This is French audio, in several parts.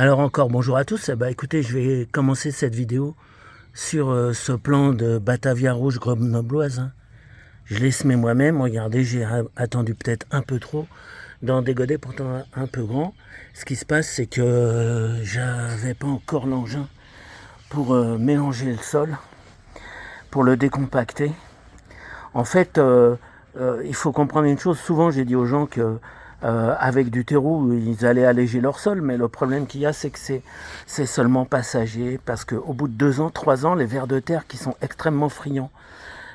Alors encore bonjour à tous. Écoutez, je vais commencer cette vidéo sur ce plan de Batavia rouge grenobloise, hein. Je l'ai semé moi-même. Regardez, j'ai attendu peut-être un peu trop dans des godets pourtant un peu grands. Ce qui se passe, c'est que j'avais pas encore l'engin pour mélanger le sol, pour le décompacter. En fait, il faut comprendre une chose. Souvent, j'ai dit aux gens que avec du terreau, ils allaient alléger leur sol, mais le problème qu'il y a, c'est que c'est seulement passager, parce qu'au bout de 2 ans, 3 ans, les vers de terre qui sont extrêmement friands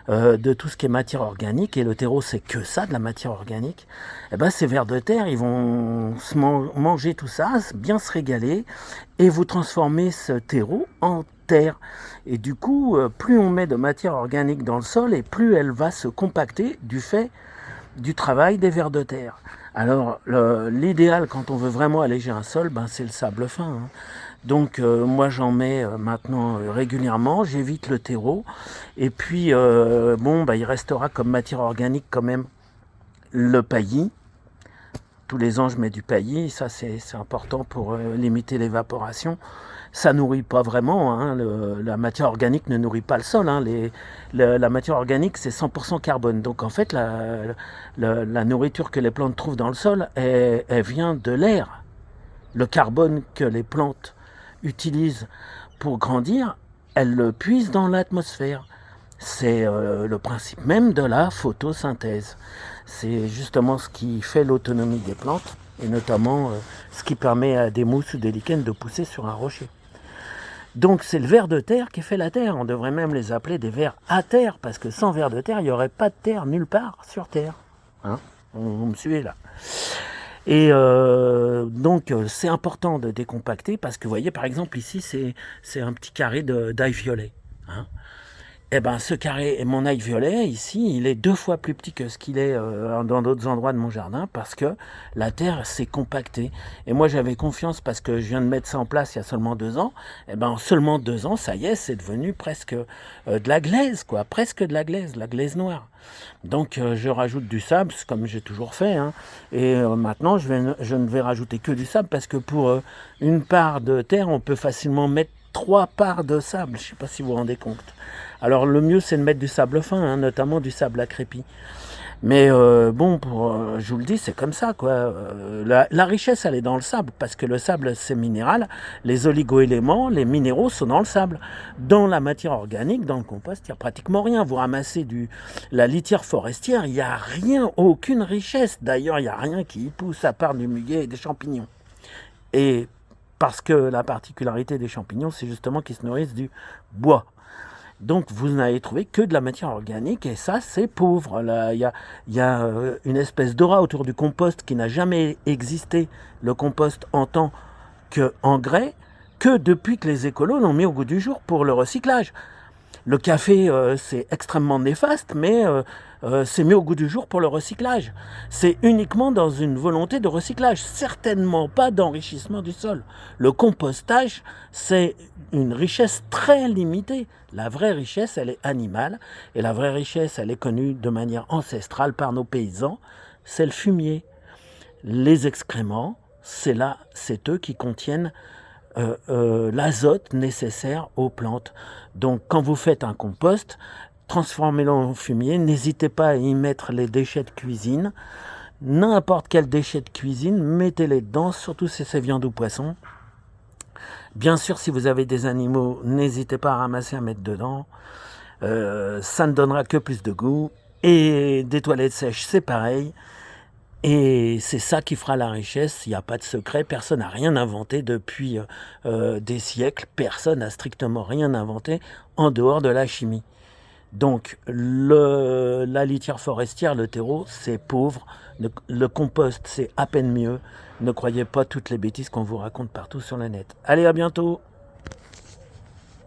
de tout ce qui est matière organique, et le terreau c'est que ça, de la matière organique, et ben ces vers de terre, ils vont manger tout ça, bien se régaler, et vous transformer ce terreau en terre. Et du coup, plus on met de matière organique dans le sol, et plus elle va se compacter du fait du travail des vers de terre. Alors l'idéal quand on veut vraiment alléger un sol, c'est le sable fin, hein. Donc moi j'en mets maintenant régulièrement, j'évite le terreau, et puis il restera comme matière organique quand même le paillis. Tous les ans je mets du paillis, ça c'est important pour limiter l'évaporation. Ça nourrit pas vraiment, hein, la matière organique ne nourrit pas le sol, hein. La matière organique c'est 100% carbone, donc en fait la nourriture que les plantes trouvent dans le sol, elle vient de l'air. Le carbone que les plantes utilisent pour grandir, elles le puisent dans l'atmosphère. C'est le principe même de la photosynthèse. C'est justement ce qui fait l'autonomie des plantes, et notamment ce qui permet à des mousses ou des lichens de pousser sur un rocher. Donc c'est le ver de terre qui fait la terre. On devrait même les appeler des vers à terre, parce que sans ver de terre, il n'y aurait pas de terre nulle part sur terre. Hein, vous me suivez là? Et donc c'est important de décompacter, parce que vous voyez par exemple ici c'est un petit carré d'ail violet, hein. Et ce carré, mon ail violet ici, il est 2 fois plus petit que ce qu'il est dans d'autres endroits de mon jardin, parce que la terre s'est compactée. Et moi j'avais confiance, parce que je viens de mettre ça en place il y a seulement 2 ans. En seulement 2 ans, ça y est, c'est devenu presque de la glaise, quoi, presque de la glaise noire. Donc je rajoute du sable, comme j'ai toujours fait, hein. Et maintenant je ne vais rajouter que du sable, parce que pour une part de terre, on peut facilement mettre 3 parts de sable. Je ne sais pas si vous vous rendez compte. Alors le mieux c'est de mettre du sable fin, hein, notamment du sable à crépi. Mais je vous le dis, c'est comme ça, quoi. La richesse, elle est dans le sable, parce que le sable, c'est minéral. Les oligo-éléments, les minéraux sont dans le sable. Dans la matière organique, dans le compost, il n'y a pratiquement rien. Vous ramassez la litière forestière, il n'y a rien, aucune richesse. D'ailleurs, il n'y a rien qui y pousse, à part du muguet et des champignons. Et parce que la particularité des champignons, c'est justement qu'ils se nourrissent du bois. Donc vous n'allez trouver que de la matière organique, et ça c'est pauvre. Il y a une espèce d'aura autour du compost qui n'a jamais existé, le compost en tant qu'engrais, que depuis que les écolos l'ont mis au goût du jour pour le recyclage. Le café, c'est extrêmement néfaste, mais c'est mis au goût du jour pour le recyclage. C'est uniquement dans une volonté de recyclage, certainement pas d'enrichissement du sol. Le compostage, c'est une richesse très limitée. La vraie richesse, elle est animale, et la vraie richesse, elle est connue de manière ancestrale par nos paysans, c'est le fumier. Les excréments, c'est eux qui contiennent l'azote nécessaire aux plantes. Donc quand vous faites un compost, transformez-le en fumier, n'hésitez pas à y mettre les déchets de cuisine, n'importe quel déchet de cuisine, mettez-les dedans, surtout si c'est viande ou poisson. Bien sûr, si vous avez des animaux, n'hésitez pas à ramasser, à mettre dedans, ça ne donnera que plus de goût. Et des toilettes sèches, c'est pareil. Et c'est ça qui fera la richesse. Il n'y a pas de secret, personne n'a rien inventé depuis des siècles, personne n'a strictement rien inventé en dehors de la chimie. Donc la litière forestière, le terreau, c'est pauvre, le compost, c'est à peine mieux. Ne croyez pas toutes les bêtises qu'on vous raconte partout sur le net. Allez, à bientôt!